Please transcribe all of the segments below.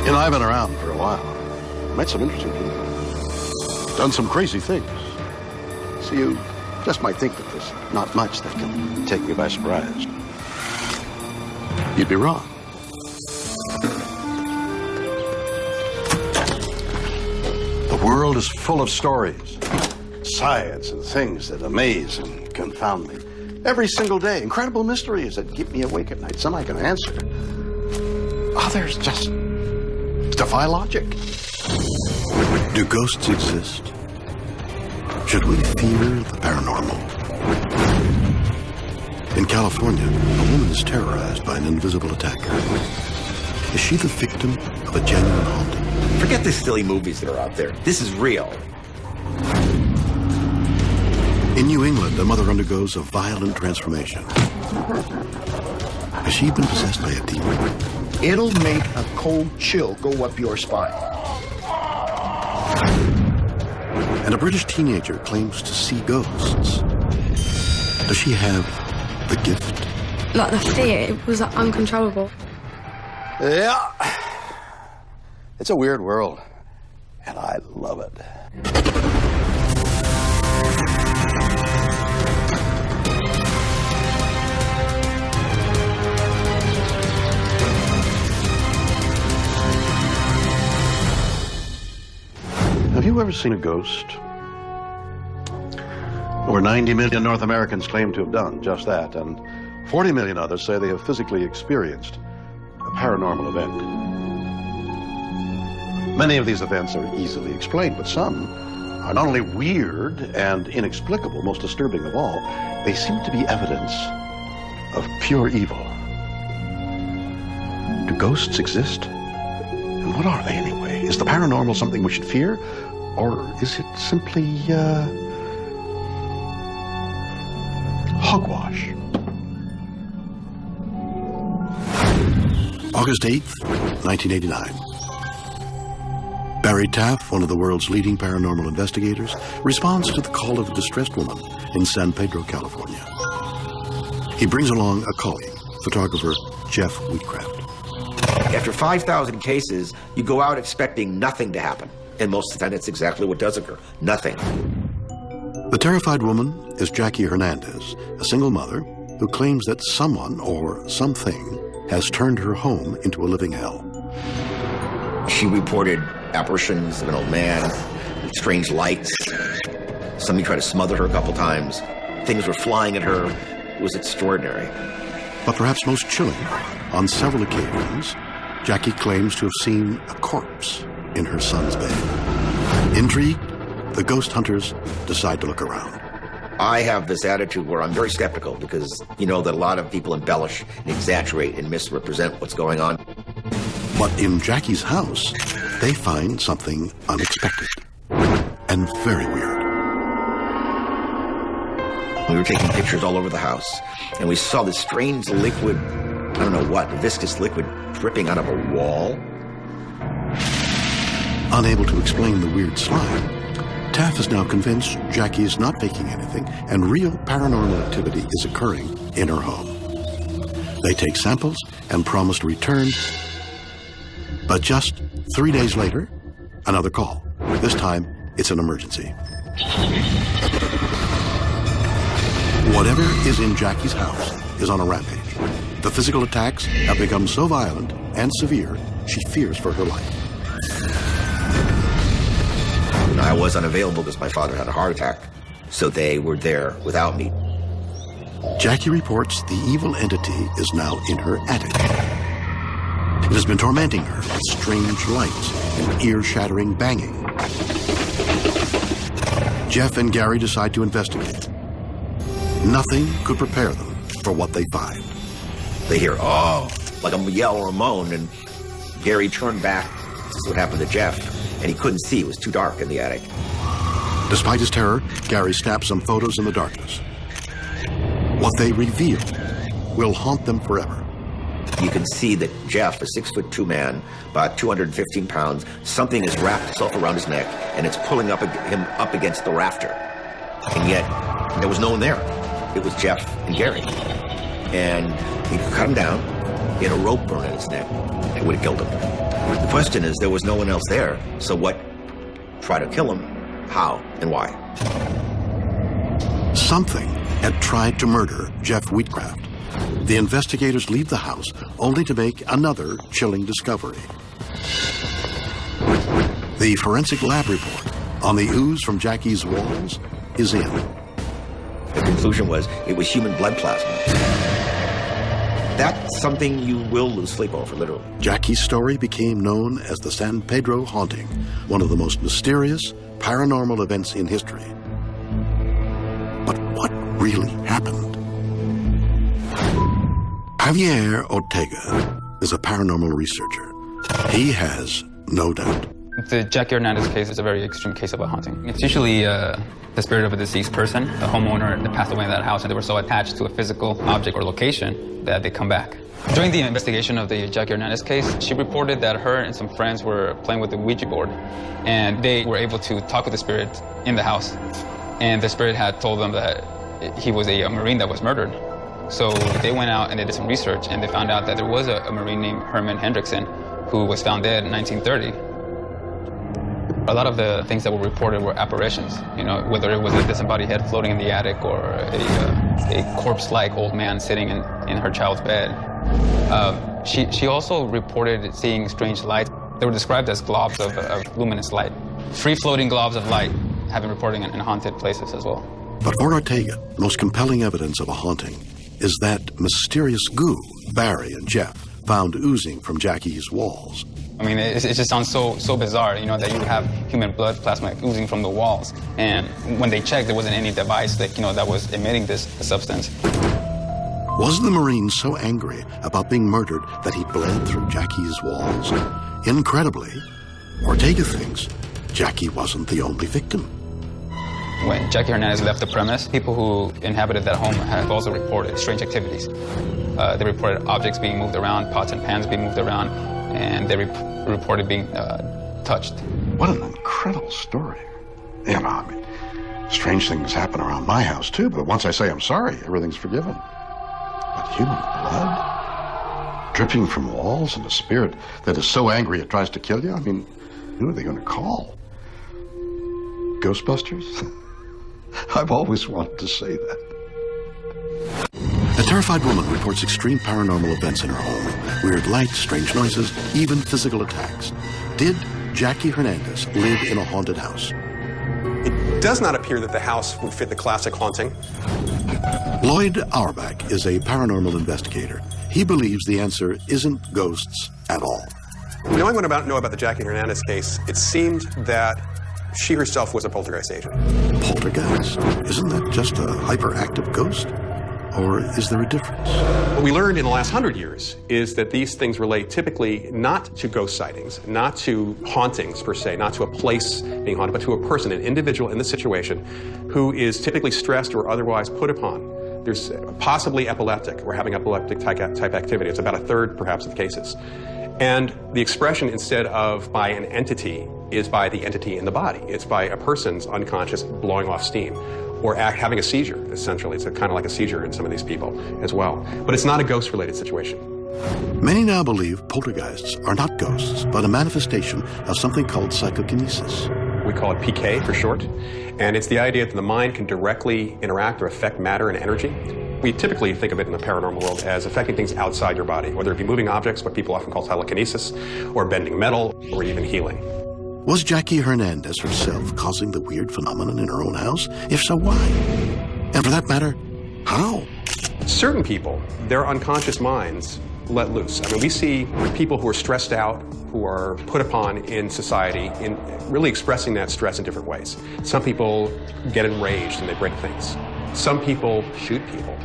You know, I've been around for a while. Met some interesting people. Done some crazy things. So you just might think that there's not much that can take me by surprise. You'd be wrong. The world is full of stories, science, and things that amaze and confound me. Every single day, incredible mysteries that keep me awake at night. Some I can answer. Others just defy logic. Do ghosts exist? Should we fear the paranormal? In California, a woman is terrorized by an invisible attacker. Is she the victim of a genuine haunting? Forget the silly movies that are out there. This is real. In New England, a mother undergoes a violent transformation. Has she been possessed by a demon? It'll make a cold chill go up your spine. And a British teenager claims to see ghosts. Does she have the gift? Like the fear, it was uncontrollable. Yeah. It's a weird world, and I love it. Have you ever seen a ghost? Over 90 million North Americans claim to have done just that, and 40 million others say they have physically experienced a paranormal event. Many of these events are easily explained, but some are not only weird and inexplicable, most disturbing of all, they seem to be evidence of pure evil. Do ghosts exist? And what are they anyway? Is the paranormal something we should fear? Or is it simply, hogwash? August 8th, 1989. Barry Taff, one of the world's leading paranormal investigators, responds to the call of a distressed woman in San Pedro, California. He brings along a colleague, photographer Jeff Wheatcraft. After 5,000 cases, you go out expecting nothing to happen. And most of the time, that's exactly what does occur. Nothing. The terrified woman is Jackie Hernandez, a single mother who claims that someone or something has turned her home into a living hell. She reported apparitions of an old man with strange lights. Somebody tried to smother her a couple times. Things were flying at her. It was extraordinary. But perhaps most chilling, on several occasions, Jackie claims to have seen a corpse in her son's bed. Intrigued, the ghost hunters decide to look around. I have this attitude where I'm very skeptical because you know that a lot of people embellish and exaggerate and misrepresent what's going on. But in Jackie's house, they find something unexpected and very weird. We were taking pictures all over the house, and we saw this strange liquid, I don't know what, viscous liquid dripping out of a wall. Unable to explain the weird slime, Taff is now convinced Jackie is not faking anything and real paranormal activity is occurring in her home. They take samples and promise to return, but just 3 days later, another call. This time, it's an emergency. Whatever is in Jackie's house is on a rampage. The physical attacks have become so violent and severe, she fears for her life. I was unavailable because my father had a heart attack, so they were there without me. Jackie reports the evil entity is now in her attic. It has been tormenting her with strange lights and ear-shattering banging. Jeff and Gary decide to investigate. Nothing could prepare them for what they find. They hear, oh, like a yell or a moan, and Gary turned back. This is what happened to Jeff, and he couldn't see. It was too dark in the attic. Despite his terror, Gary snaps some photos in the darkness. What they reveal will haunt them forever. You can see that Jeff, a 6'2" man, about 215 pounds, something has wrapped itself around his neck, and it's pulling him up against the rafter. And yet, there was no one there. It was Jeff and Gary. And he cut him down. He had a rope burn in his neck. It would have killed him. The question is, there was no one else there, so what? Try to kill him? How and why? Something had tried to murder Jeff Wheatcraft. The investigators leave the house only to make another chilling discovery. The forensic lab report on the ooze from Jackie's walls is in. The conclusion was it was human blood plasma. That's something you will lose sleep over, literally. Jackie's story became known as the San Pedro haunting, one of the most mysterious paranormal events in history. But what really happened? Javier Ortega is a paranormal researcher. He has no doubt. The Jackie Hernandez case is a very extreme case of a haunting. It's usually the spirit of a deceased person, the homeowner that passed away in that house, and they were so attached to a physical object or location that they come back. During the investigation of the Jackie Hernandez case, she reported that her and some friends were playing with the Ouija board, and they were able to talk with the spirit in the house. And the spirit had told them that he was a Marine that was murdered. So they went out and they did some research, and they found out that there was a Marine named Herman Hendrickson who was found dead in 1930. A lot of the things that were reported were apparitions, you know, whether it was a disembodied head floating in the attic or a corpse-like old man sitting in her child's bed. She also reported seeing strange lights. They were described as globs of luminous light. Free-floating globs of light have been reported in haunted places as well. But for Ortega, the most compelling evidence of a haunting is that mysterious goo Barry and Jeff found oozing from Jackie's walls. I mean, it just sounds so bizarre, you know, that you have human blood plasma oozing from the walls. And when they checked, there wasn't any device that, you know, that was emitting this substance. Was the Marine so angry about being murdered that he bled through Jackie's walls? Incredibly, Ortega thinks Jackie wasn't the only victim. When Jackie Hernandez left the premise, people who inhabited that home have also reported strange activities. They reported objects being moved around, pots and pans being moved around, and they reported being touched. What an incredible story. You know, I mean, strange things happen around my house too, but once I say I'm sorry, everything's forgiven. But human blood? Dripping from walls and a spirit that is so angry it tries to kill you? I mean, who are they going to call? Ghostbusters? I've always wanted to say that. A terrified woman reports extreme paranormal events in her home. Weird lights, strange noises, even physical attacks. Did Jackie Hernandez live in a haunted house? It does not appear that the house would fit the classic haunting. Lloyd Auerbach is a paranormal investigator. He believes the answer isn't ghosts at all. Knowing what I know about the Jackie Hernandez case, it seemed that she herself was a poltergeist agent. Poltergeist? Isn't that just a hyperactive ghost? Or is there a difference? What we learned in the last 100 years is that these things relate typically not to ghost sightings, not to hauntings per se, not to a place being haunted, but to a person, an individual in the situation who is typically stressed or otherwise put upon. There's possibly epileptic or having epileptic type activity. It's about a third, perhaps, of the cases. And the expression, instead of by an entity, is by the entity in the body. It's by a person's unconscious blowing off steam or having a seizure, essentially. It's kind of like a seizure in some of these people as well. But it's not a ghost-related situation. Many now believe poltergeists are not ghosts, but a manifestation of something called psychokinesis. We call it PK for short. And it's the idea that the mind can directly interact or affect matter and energy. We typically think of it in the paranormal world as affecting things outside your body, whether it be moving objects, what people often call telekinesis, or bending metal, or even healing. Was Jackie Hernandez herself causing the weird phenomenon in her own house? If so, why? And for that matter, how? Certain people, their unconscious minds let loose. I mean, we see people who are stressed out, who are put upon in society, in really expressing that stress in different ways. Some people get enraged and they break things. Some people shoot people.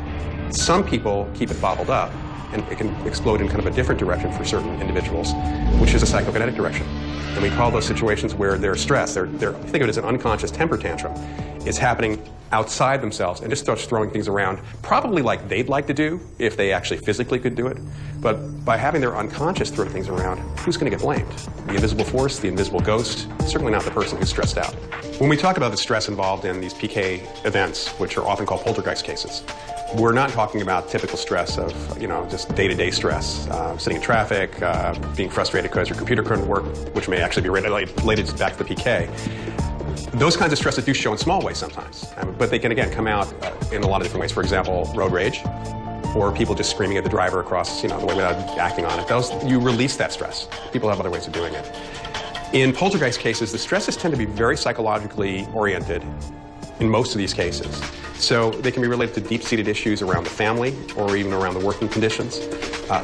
Some people keep it bottled up, and it can explode in kind of a different direction for certain individuals, which is a psychokinetic direction. And we call those situations where they're stressed. Think of it as an unconscious temper tantrum. is happening outside themselves and just starts throwing things around, probably like they'd like to do if they actually physically could do it. But by having their unconscious throw things around, who's going to get blamed? The invisible force, the invisible ghost? Certainly not the person who's stressed out. When we talk about the stress involved in these PK events, which are often called poltergeist cases, we're not talking about typical stress of, just day-to-day stress, sitting in traffic, being frustrated because your computer couldn't work, which may actually be related back to the PK. Those kinds of stresses do show in small ways sometimes, but they can, again, come out in a lot of different ways. For example, road rage, or people just screaming at the driver across, the way without acting on it. You release that stress. People have other ways of doing it. In poltergeist cases, the stresses tend to be very psychologically oriented in most of these cases. So they can be related to deep-seated issues around the family or even around the working conditions.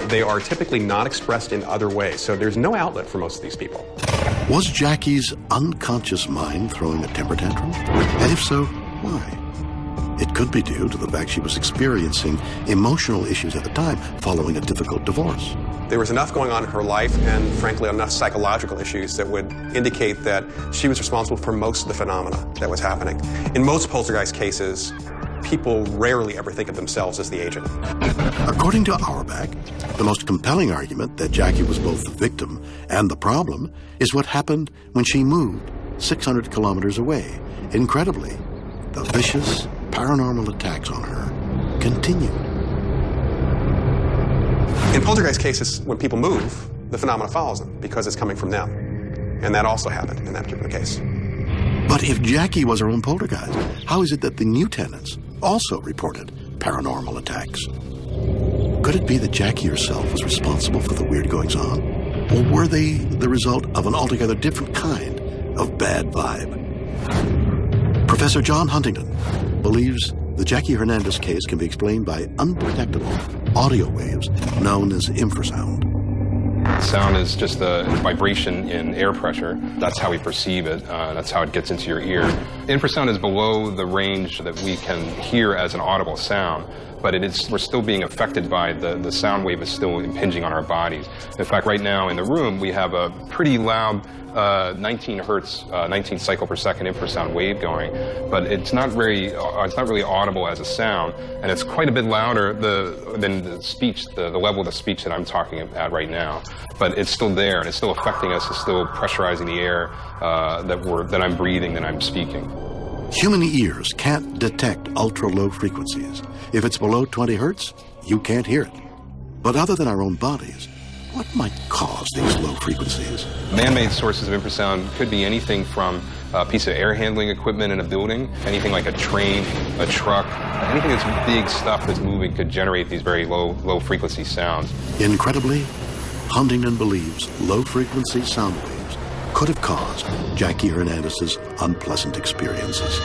They are typically not expressed in other ways, so there's no outlet for most of these people. Was Jackie's unconscious mind throwing a temper tantrum? And if so, why? It could be due to the fact she was experiencing emotional issues at the time following a difficult divorce. There was enough going on in her life and, frankly, enough psychological issues that would indicate that she was responsible for most of the phenomena that was happening. In most poltergeist cases, people rarely ever think of themselves as the agent. According to Auerbach, the most compelling argument that Jackie was both the victim and the problem is what happened when she moved 600 kilometers away. Incredibly, the vicious paranormal attacks on her continued. In poltergeist cases, when people move, the phenomena follows them because it's coming from them. And that also happened in that particular case. But if Jackie was her own poltergeist, how is it that the new tenants also reported paranormal attacks? Could it be that Jackie herself was responsible for the weird goings-on? Or were they the result of an altogether different kind of bad vibe? Professor John Huntington believes the Jackie Hernandez case can be explained by undetectable audio waves known as infrasound. Sound is just a vibration in air pressure. That's how we perceive it. That's how it gets into your ear. Infrasound is below the range that we can hear as an audible sound, but we're still being affected by the sound wave is still impinging on our bodies. In fact, right now in the room, we have a pretty loud 19 hertz, 19 cycle per second infrasound wave going, but it's not really audible as a sound, and it's quite a bit louder than the speech, the level of the speech that I'm talking about right now. But it's still there, and it's still affecting us. It's still pressurizing the air that I'm breathing, that I'm speaking. Human ears can't detect ultra-low frequencies. If it's below 20 hertz, you can't hear it. But other than our own bodies, what might cause these low frequencies? Man-made sources of infrasound could be anything from a piece of air handling equipment in a building, anything like a train, a truck, anything that's big stuff that's moving could generate these very low frequency sounds. Incredibly, Huntington believes low-frequency sound waves could have caused Jackie Hernandez's unpleasant experiences.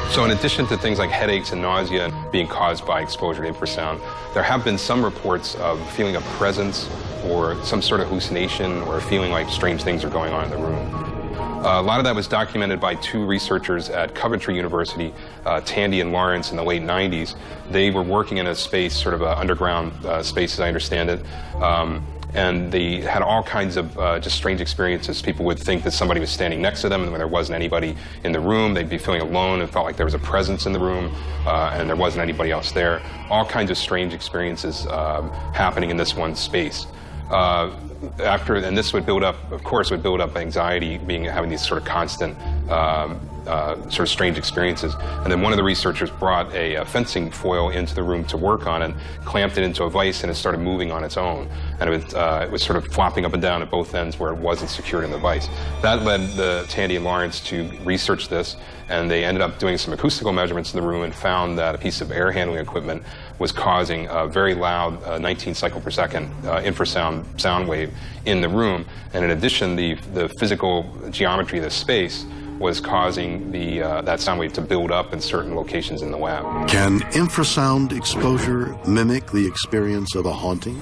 So in addition to things like headaches and nausea being caused by exposure to infrasound, there have been some reports of feeling a presence or some sort of hallucination or feeling like strange things are going on in the room. A lot of that was documented by two researchers at Coventry University, Tandy and Lawrence, in the late 90s. They were working in a space, sort of an underground space, as I understand it, and they had all kinds of just strange experiences. People would think that somebody was standing next to them, and when there wasn't anybody in the room, they'd be feeling alone and felt like there was a presence in the room, and there wasn't anybody else there. All kinds of strange experiences happening in this one space. And this would build up, of course, anxiety, having these sort of constant, sort of strange experiences. And then one of the researchers brought a fencing foil into the room to work on and clamped it into a vise, and it started moving on its own. And it was sort of flopping up and down at both ends where it wasn't secured in the vise. That led the Tandy and Lawrence to research this, and they ended up doing some acoustical measurements in the room and found that a piece of air handling equipment was causing a very loud 19 cycle per second infrasound sound wave in the room. And in addition, the physical geometry of the space was causing that sound wave to build up in certain locations in the lab. Can infrasound exposure mimic the experience of a haunting?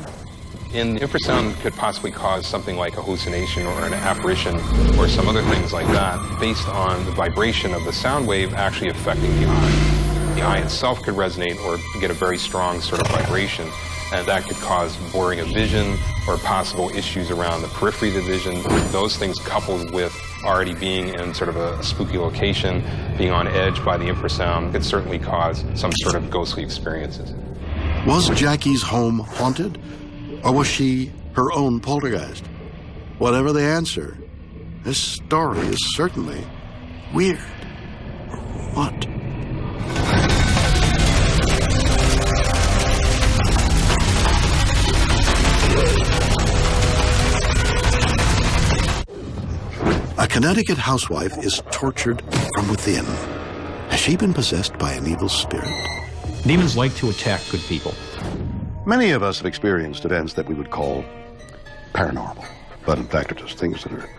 And infrasound could possibly cause something like a hallucination or an apparition or some other things like that based on the vibration of the sound wave actually affecting the eye. The eye itself could resonate or get a very strong sort of vibration, and that could cause blurring of vision or possible issues around the periphery of the vision. Those things coupled with already being in sort of a spooky location, being on edge by the infrasound, could certainly cause some sort of ghostly experiences. Was Jackie's home haunted, or was she her own poltergeist? Whatever the answer, this story is certainly weird. Or what? A Connecticut housewife is tortured from within. Has she been possessed by an evil spirit? Demons like to attack good people. Many of us have experienced events that we would call paranormal, but in fact are just things that are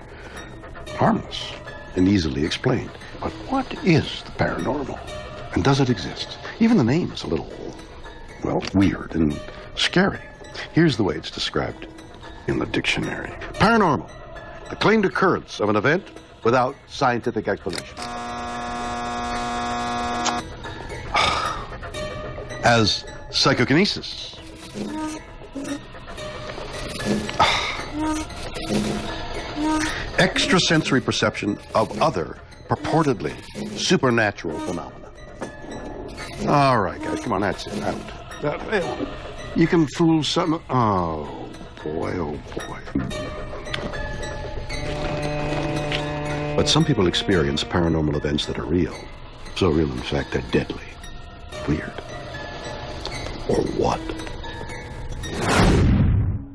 harmless and easily explained. But what is the paranormal? And does it exist? Even the name is a little, well, weird and scary. Here's the way it's described in the dictionary. Paranormal: the claimed occurrence of an event without scientific explanation. As psychokinesis. Extrasensory perception of other purportedly supernatural phenomena. All right, guys, come on, that's it. Out. You can fool some. Oh, boy, oh, boy. But some people experience paranormal events that are real. So real, in fact, they're deadly. Weird. Or what?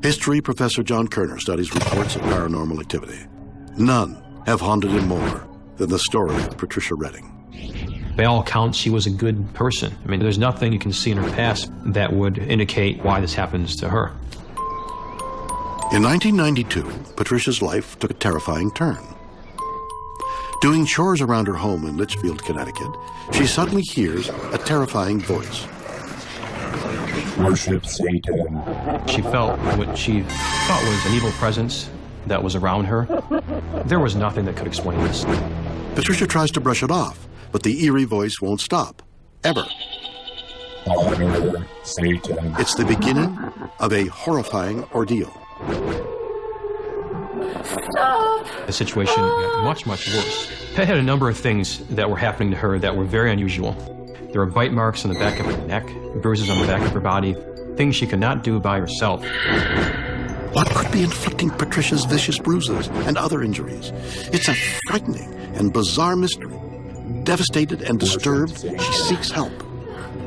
History professor John Kerner studies reports of paranormal activity. None have haunted him more than the story of Patricia Redding. By all accounts, she was a good person. I mean, there's nothing you can see in her past that would indicate why this happens to her. In 1992, Patricia's life took a terrifying turn. Doing chores around her home in Litchfield, Connecticut, she suddenly hears a terrifying voice. Worship Satan. She felt what she thought was an evil presence that was around her. There was nothing that could explain this. Patricia tries to brush it off, but the eerie voice won't stop. Ever. Honor Satan. It's the beginning of a horrifying ordeal. The situation got much, much worse. Pat had a number of things that were happening to her that were very unusual. There were bite marks on the back of her neck, bruises on the back of her body, things she could not do by herself. What could be inflicting Patricia's vicious bruises and other injuries? It's a frightening and bizarre mystery. Devastated and disturbed, she seeks help.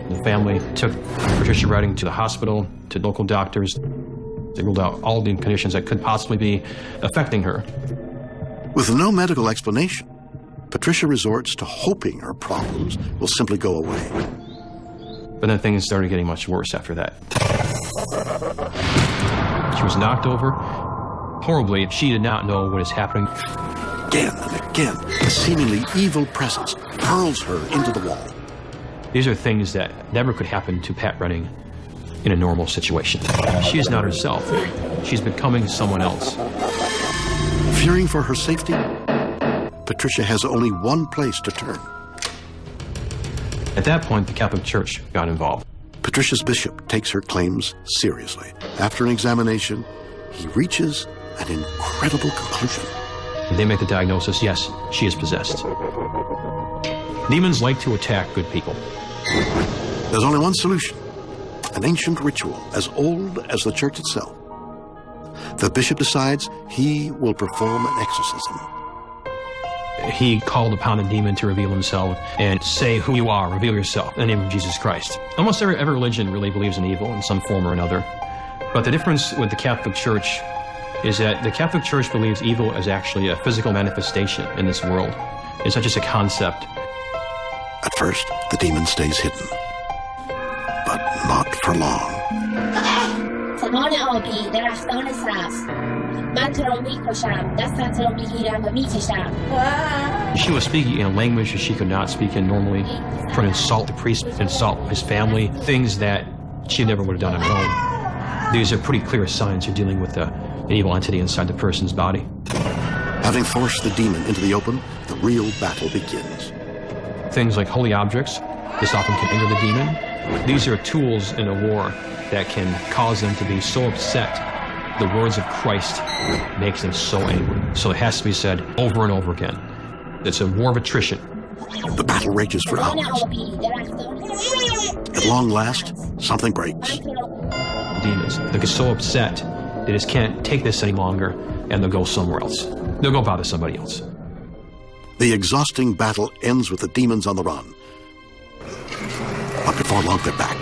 The family took Patricia Redding to the hospital, to local doctors. They ruled out all the conditions that could possibly be affecting her. With no medical explanation, Patricia resorts to hoping her problems will simply go away. But then things started getting much worse after that. She was knocked over horribly. She did not know what is happening. Again and again, a seemingly evil presence hurls her into the wall. These are things that never could happen to Pat Redding in a normal situation. She is not herself. She's becoming someone else. Fearing for her safety, Patricia has only one place to turn. At that point, the Catholic Church got involved. Patricia's bishop takes her claims seriously. After an examination, he reaches an incredible conclusion. They make the diagnosis, yes, she is possessed. Demons like to attack good people. There's only one solution. An ancient ritual as old as the church itself. The bishop decides he will perform an exorcism. He called upon the demon to reveal himself and say who you are, reveal yourself in the name of Jesus Christ. Almost every religion really believes in evil in some form or another. But the difference with the Catholic Church is that the Catholic Church believes evil is actually a physical manifestation in this world. It's not just a concept. At first, the demon stays hidden. But not for long. She was speaking in a language that she could not speak in normally. For an insult the priest, insult his family, things that she never would have done on her own. These are pretty clear signs you're dealing with an evil entity inside the person's body. Having forced the demon into the open, the real battle begins. Things like holy objects, this often can anger the demon. These are tools in a war that can cause them to be so upset The words of Christ makes them so angry. So it has to be said over and over again. It's a war of attrition. The battle rages for hours. At long last, something breaks. Demons, they get so upset, they just can't take this any longer, and they'll go somewhere else. They'll go bother somebody else. The exhausting battle ends with the demons on the run. But before long, they're back.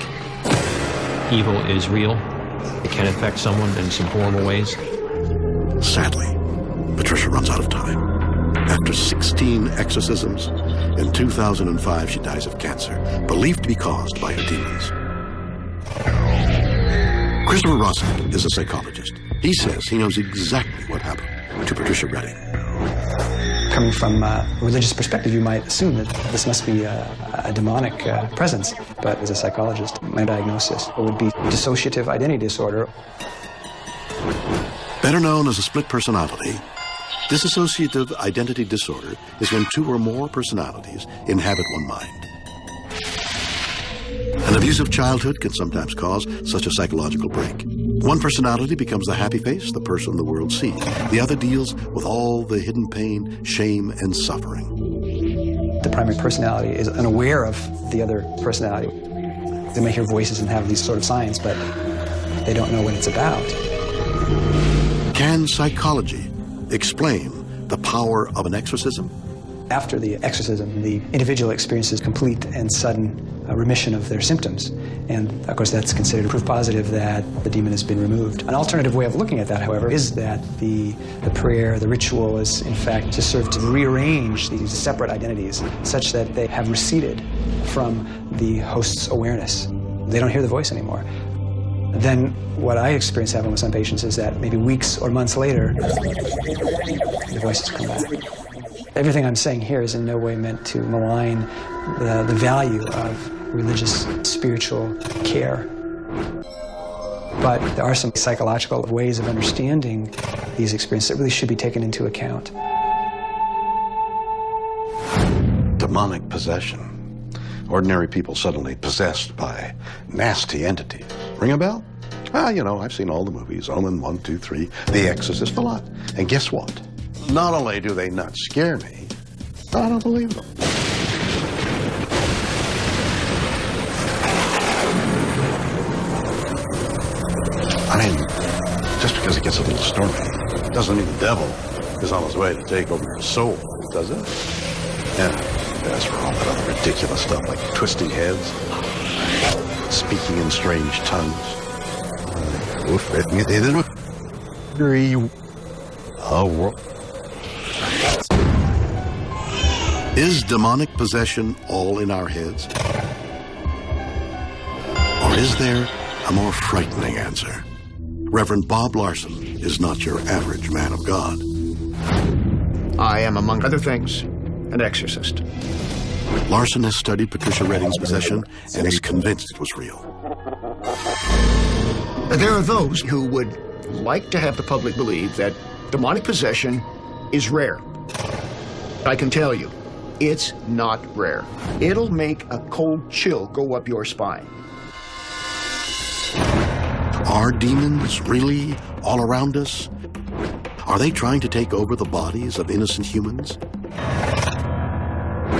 Evil is real. It can affect someone in some horrible ways. Sadly, Patricia runs out of time. After 16 exorcisms, in 2005 she dies of cancer, believed to be caused by her demons. Christopher Rossack is a psychologist. He says he knows exactly what happened to Patricia Redding. Coming from a religious perspective, you might assume that this must be a demonic presence. But as a psychologist, my diagnosis would be dissociative identity disorder. Better known as a split personality, dissociative identity disorder is when two or more personalities inhabit one mind. An abusive childhood can sometimes cause such a psychological break. One personality becomes the happy face, the person the world sees. The other deals with all the hidden pain, shame, and suffering. The primary personality is unaware of the other personality. They may hear voices and have these sort of signs, but they don't know what it's about. Can psychology explain the power of an exorcism? After the exorcism, the individual experiences complete and sudden remission of their symptoms. And of course, that's considered proof positive that the demon has been removed. An alternative way of looking at that, however, is that the prayer, the ritual is in fact to serve to rearrange these separate identities such that they have receded from the host's awareness. They don't hear the voice anymore. Then what I experience happening with some patients is that maybe weeks or months later, the voices come back. Everything I'm saying here is in no way meant to malign the value of religious, spiritual care. But there are some psychological ways of understanding these experiences that really should be taken into account. Demonic possession. Ordinary people suddenly possessed by nasty entities. Ring a bell? You know, I've seen all the movies, Omen 1, 2, 3, The Exorcist, a lot. And guess what? Not only do they not scare me, I don't believe them. I mean, just because it gets a little stormy doesn't mean the devil is on his way to take over your soul, does it? Yeah, that's for all that other ridiculous stuff like twisting heads, speaking in strange tongues. Is demonic possession all in our heads? Or is there a more frightening answer? Reverend Bob Larson is not your average man of God. I am, among other things, an exorcist. Larson has studied Patricia Redding's possession and is convinced it was real. There are those who would like to have the public believe that demonic possession is rare. I can tell you, it's not rare. It'll make a cold chill go up your spine. Are demons really all around us? Are they trying to take over the bodies of innocent humans?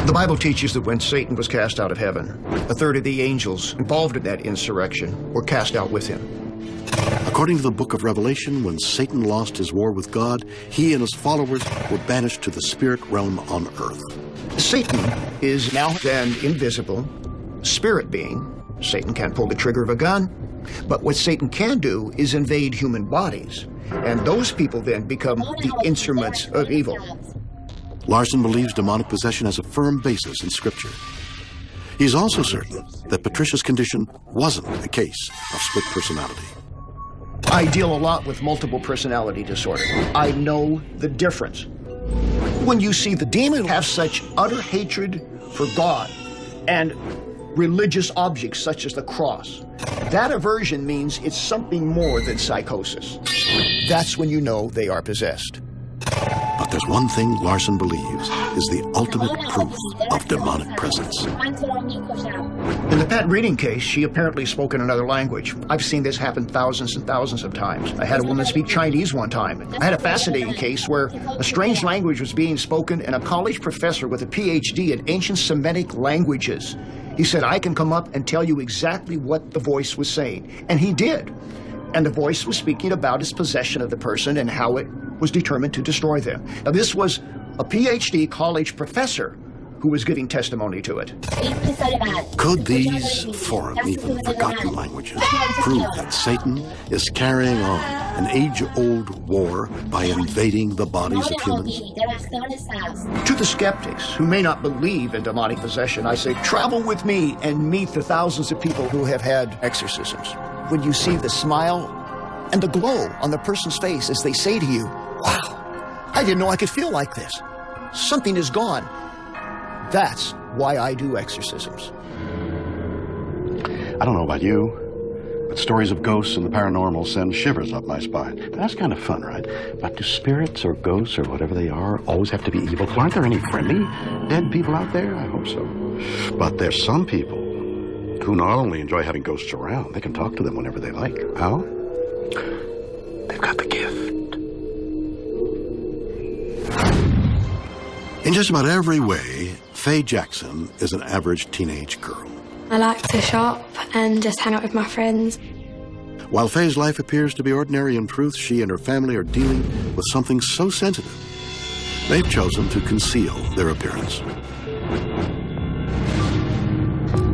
The Bible teaches that when Satan was cast out of heaven, a third of the angels involved in that insurrection were cast out with him. According to the book of Revelation, when Satan lost his war with God, he and his followers were banished to the spirit realm on earth. Satan is now an invisible spirit being. Satan can't pull the trigger of a gun, but what Satan can do is invade human bodies, and those people then become the instruments of evil. Larson believes demonic possession has a firm basis in Scripture. He's also certain that Patricia's condition wasn't a case of split personality. I deal a lot with multiple personality disorder. I know the difference. When you see the demon have such utter hatred for God and religious objects such as the cross, that aversion means it's something more than psychosis. That's when you know they are possessed. But there's one thing Larson believes is the ultimate proof of demonic presence. In the Pat Reading case, she apparently spoke in another language. I've seen this happen thousands and thousands of times. I had a woman speak Chinese one time. I had a fascinating case where a strange language was being spoken, and a college professor with a PhD in ancient Semitic languages, he said, I can come up and tell you exactly what the voice was saying. And he did. And the voice was speaking about its possession of the person and how it was determined to destroy them. Now, this was a PhD college professor who was giving testimony to it. Could these foreign, even forgotten languages prove that Satan is carrying on an age-old war by invading the bodies of humans? To the skeptics who may not believe in demonic possession, I say, travel with me and meet the thousands of people who have had exorcisms. When you see the smile and the glow on the person's face as they say to you, wow, I didn't know I could feel like this. Something is gone. That's why I do exorcisms. I don't know about you, but stories of ghosts and the paranormal send shivers up my spine. But that's kind of fun, right? But do spirits or ghosts or whatever they are always have to be evil? Aren't there any friendly dead people out there? I hope so. But there's some people who not only enjoy having ghosts around, they can talk to them whenever they like. How? They've got the gift. In just about every way, Faye Jackson is an average teenage girl. I like to shop and just hang out with my friends. While Faye's life appears to be ordinary, in truth, she and her family are dealing with something so sensitive. They've chosen to conceal their appearance.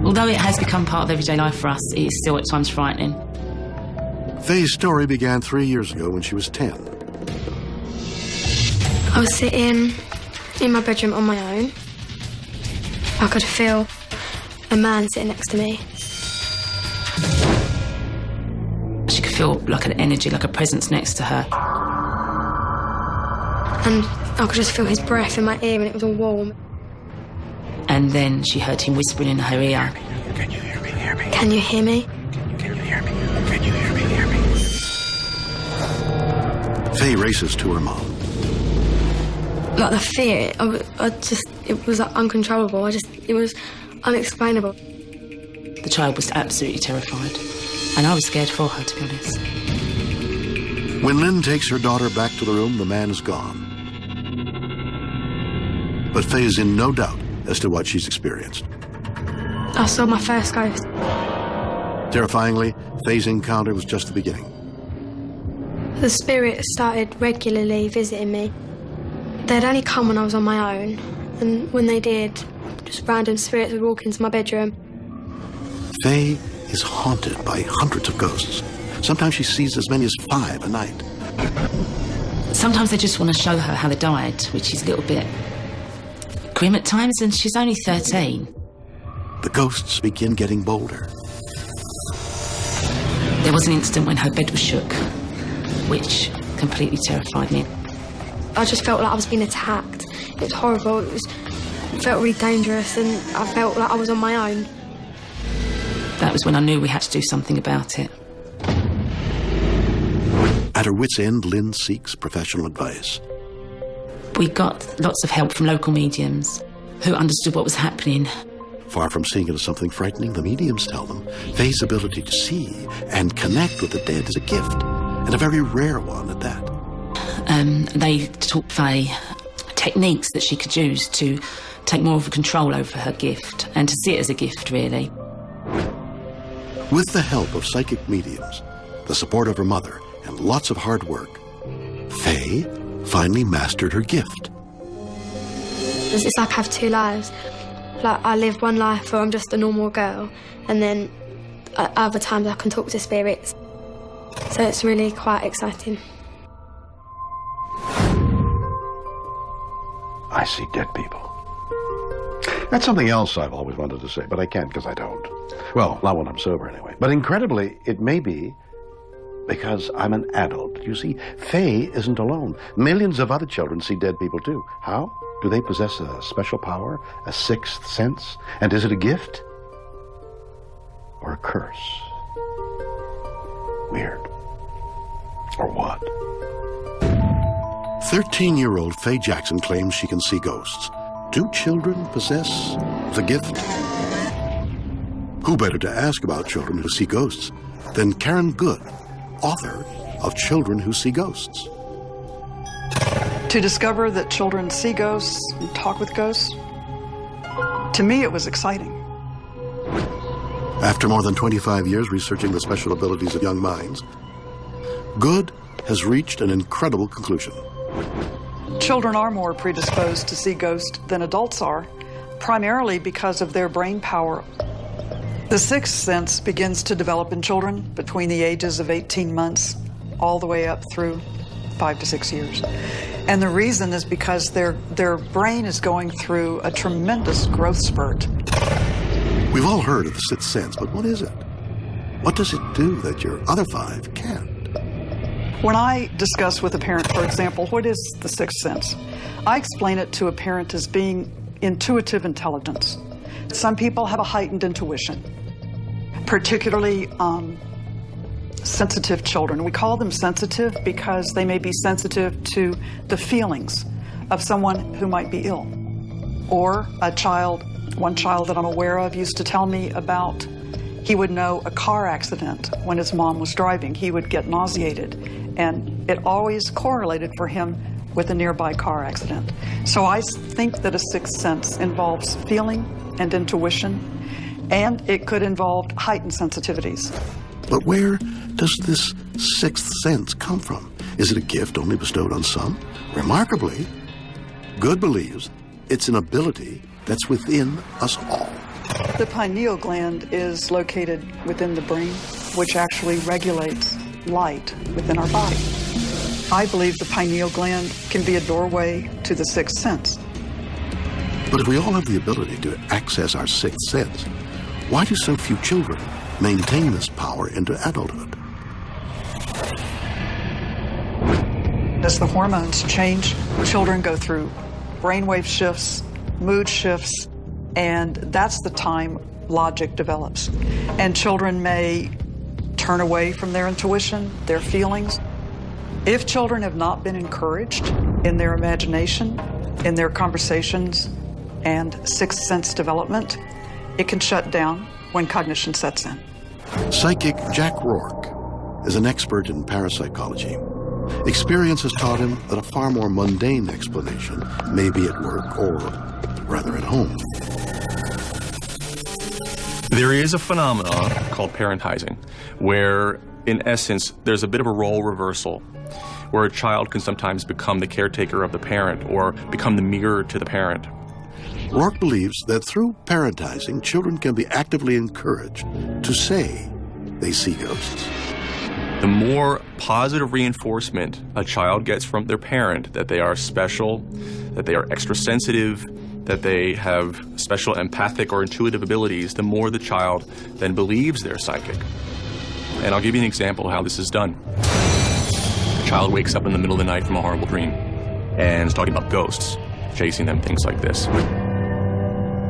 Although it has become part of everyday life for us, it is still at times frightening. Faye's story began 3 years ago when she was 10. I was sitting in my bedroom on my own. I could feel a man sitting next to me. She could feel like an energy, like a presence next to her. And I could just feel his breath in my ear, and it was all warm. And then she heard him whispering in her ear. Can you hear me? Can you hear me? Can you hear me? Can you hear me? Hear me? Faye races to her mom. Like the fear, it was like uncontrollable. It was unexplainable. The child was absolutely terrified. And I was scared for her, to be honest. When Lynn takes her daughter back to the room, the man is gone. But Faye is in no doubt as to what she's experienced. I saw my first ghost. Terrifyingly, Faye's encounter was just the beginning. The spirit started regularly visiting me. They'd only come when I was on my own, and when they did, just random spirits would walk into my bedroom. Faye is haunted by hundreds of ghosts. Sometimes she sees as many as 5 a night. Sometimes they just want to show her how they died, which is a little bit grim at times, and she's only 13. The ghosts begin getting bolder. There was an instant when her bed was shook, which completely terrified me. I just felt like I was being attacked. It was horrible. It felt really dangerous, and I felt like I was on my own. That was when I knew we had to do something about it. At her wit's end, Lynn seeks professional advice. We got lots of help from local mediums who understood what was happening. Far from seeing it as something frightening, the mediums tell them Faye's ability to see and connect with the dead is a gift, and a very rare one at that. They taught Faye techniques that she could use to take more of a control over her gift and to see it as a gift, really. With the help of psychic mediums, the support of her mother, and lots of hard work, Faye finally mastered her gift. It's like I have 2 lives. Like, I live one life where I'm just a normal girl, and then other times I can talk to spirits. So it's really quite exciting. I see dead people. That's something else I've always wanted to say, but I can't because I don't. Well, not when I'm sober anyway. But incredibly, it may be because I'm an adult. You see, Faye isn't alone. Millions of other children see dead people too. How? Do they possess a special power, a 6th sense? And is it a gift or a curse? Weird. Or what? 13-year-old Faye Jackson claims she can see ghosts. Do children possess the gift? Who better to ask about children who see ghosts than Karen Good, author of Children Who See Ghosts? To discover that children see ghosts and talk with ghosts, to me it was exciting. After more than 25 years researching the special abilities of young minds, Good has reached an incredible conclusion. Children are more predisposed to see ghosts than adults are, primarily because of their brain power. The sixth sense begins to develop in children between the ages of 18 months all the way up through 5 to 6 years. And the reason is because their brain is going through a tremendous growth spurt. We've all heard of the sixth sense, but what is it? What does it do that your other 5 can't? When I discuss with a parent, for example, what is the sixth sense, I explain it to a parent as being intuitive intelligence. Some people have a heightened intuition, particularly sensitive children. We call them sensitive because they may be sensitive to the feelings of someone who might be ill. Or one child that I'm aware of used to tell me about, he would know a car accident when his mom was driving. He would get nauseated, and it always correlated for him with a nearby car accident. So I think that a sixth sense involves feeling and intuition, and it could involve heightened sensitivities. But where does this sixth sense come from? Is it a gift only bestowed on some? Remarkably, Good believes it's an ability that's within us all. The pineal gland is located within the brain, which actually regulates light within our body. I believe the pineal gland can be a doorway to the sixth sense. But if we all have the ability to access our sixth sense, why do so few children maintain this power into adulthood? As the hormones change, children go through brainwave shifts, mood shifts, and that's the time logic develops. And children may turn away from their intuition, their feelings. If children have not been encouraged in their imagination, in their conversations, and sixth sense development, it can shut down when cognition sets in. Psychic Jack Rourke is an expert in parapsychology. Experience has taught him that a far more mundane explanation may be at work, or rather at home. There is a phenomenon called parentizing, where, in essence, there's a bit of a role reversal, where a child can sometimes become the caretaker of the parent or become the mirror to the parent. Rourke believes that through parentizing, children can be actively encouraged to say they see ghosts. The more positive reinforcement a child gets from their parent, that they are special, that they are extra sensitive, that they have special empathic or intuitive abilities, the more the child then believes they're psychic. And I'll give you an example of how this is done. A child wakes up in the middle of the night from a horrible dream and is talking about ghosts, chasing them, things like this.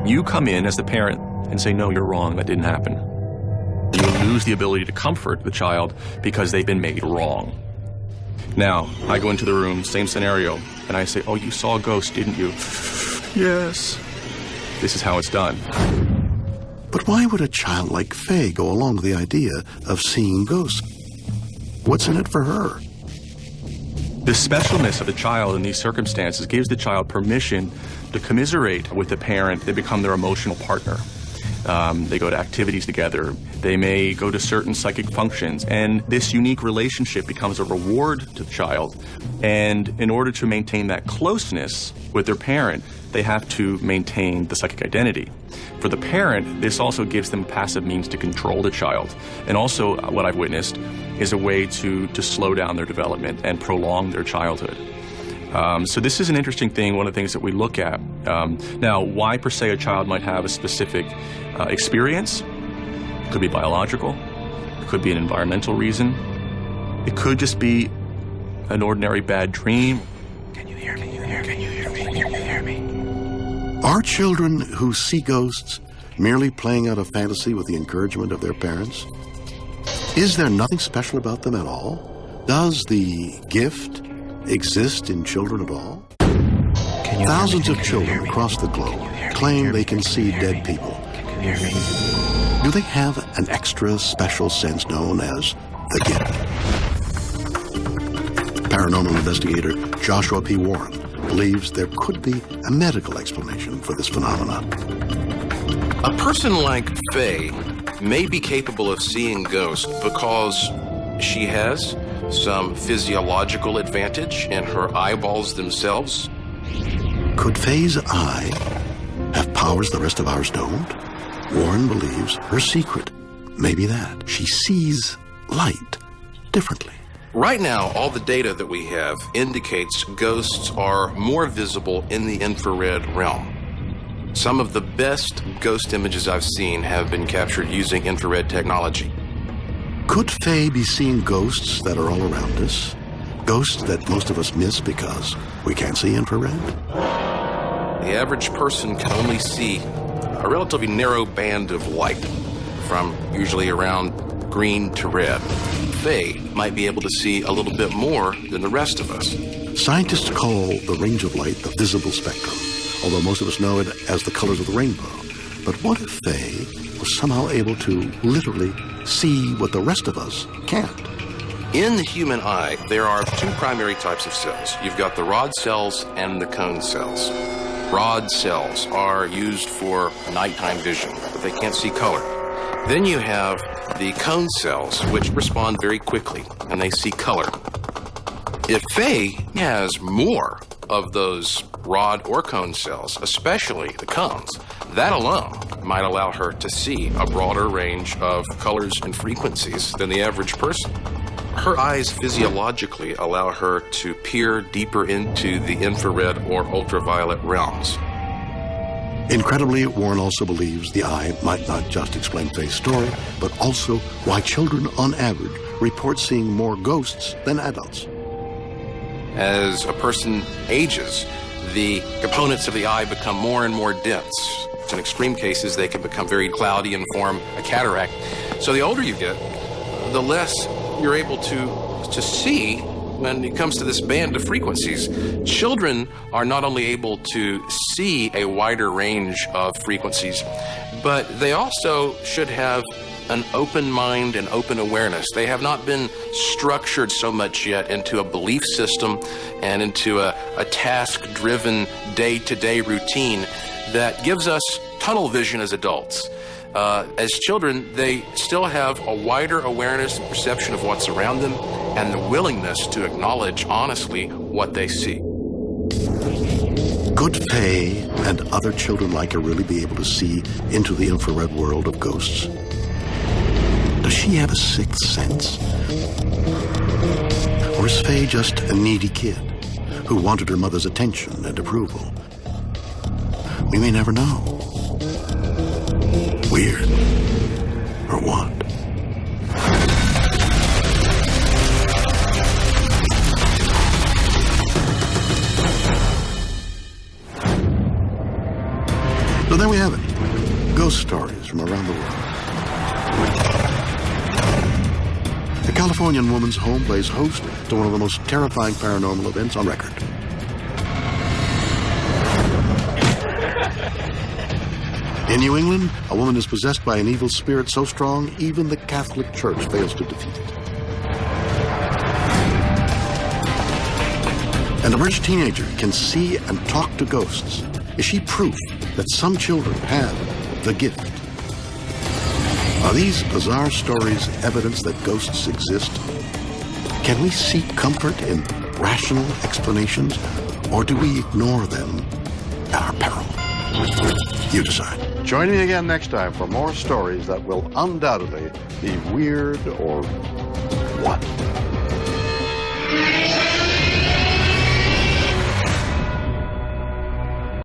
You come in as the parent and say, no, you're wrong, that didn't happen. You lose the ability to comfort the child because they've been made wrong. Now, I go into the room, same scenario, and I say, oh, you saw a ghost, didn't you? Yes. This is how it's done. But why would a child like Faye go along with the idea of seeing ghosts? What's in it for her? The specialness of the child in these circumstances gives the child permission to commiserate with the parent. They become their emotional partner. They go to activities together. They may go to certain psychic functions, and this unique relationship becomes a reward to the child. And in order to maintain that closeness with their parent, they have to maintain the psychic identity. For the parent, this also gives them passive means to control the child. And also, what I've witnessed is a way to slow down their development and prolong their childhood. So this is an interesting thing, one of the things that we look at. Now, why per se a child might have a specific experience? It could be biological, it could be an environmental reason, it could just be an ordinary bad dream. Can you hear me? Can you hear me? Can you hear me? Are children who see ghosts merely playing out a fantasy with the encouragement of their parents? Is there nothing special about them at all? Does the gift exist in children at all? Thousands of children across the globe claim they can see dead people. Can you hear me? Do they have an extra special sense known as the gift? Paranormal investigator Joshua P. Warren believes there could be a medical explanation for this phenomenon. A person like Faye may be capable of seeing ghosts because she has some physiological advantage in her eyeballs themselves. Could Faye's eye have powers the rest of ours don't? Warren believes her secret may be that she sees light differently. Right now, all the data that we have indicates ghosts are more visible in the infrared realm. Some of the best ghost images I've seen have been captured using infrared technology. Could Faye be seeing ghosts that are all around us? Ghosts that most of us miss because we can't see infrared? The average person can only see a relatively narrow band of light, from usually around green to red. Faye might be able to see a little bit more than the rest of us. Scientists call the range of light the visible spectrum, although most of us know it as the colors of the rainbow. But what if Faye was somehow able to literally see what the rest of us can't? In the human eye, there are two primary types of cells. You've got the rod cells and the cone cells. Rod cells are used for nighttime vision, but they can't see color. Then you have the cone cells, which respond very quickly, and they see color. If Faye has more of those rod or cone cells, especially the cones, that alone might allow her to see a broader range of colors and frequencies than the average person. Her eyes physiologically allow her to peer deeper into the infrared or ultraviolet realms. Incredibly, Warren also believes the eye might not just explain Faye's story, but also why children, on average, report seeing more ghosts than adults. As a person ages, the components of the eye become more and more dense. In extreme cases, they can become very cloudy and form a cataract. So the older you get, the less you're able to see when it comes to this band of frequencies. Children are not only able to see a wider range of frequencies, but they also should have an open mind and open awareness. They have not been structured so much yet into a belief system and into a task-driven day-to-day routine that gives us tunnel vision as adults. As children, they still have a wider awareness and perception of what's around them and the willingness to acknowledge honestly what they see. Could Faye and other children like her really be able to see into the infrared world of ghosts? Does she have a sixth sense? Or is Faye just a needy kid who wanted her mother's attention and approval? We may never know. Weird. Or what? So there we have it. Ghost stories from around the world. The Californian woman's home plays host to one of the most terrifying paranormal events on record. In New England, a woman is possessed by an evil spirit so strong, even the Catholic Church fails to defeat it. An emerged teenager can see and talk to ghosts. Is she proof that some children have the gift? Are these bizarre stories evidence that ghosts exist? Can we seek comfort in rational explanations, or do we ignore them at our peril? You decide. Join me again next time for more stories that will undoubtedly be weird or what?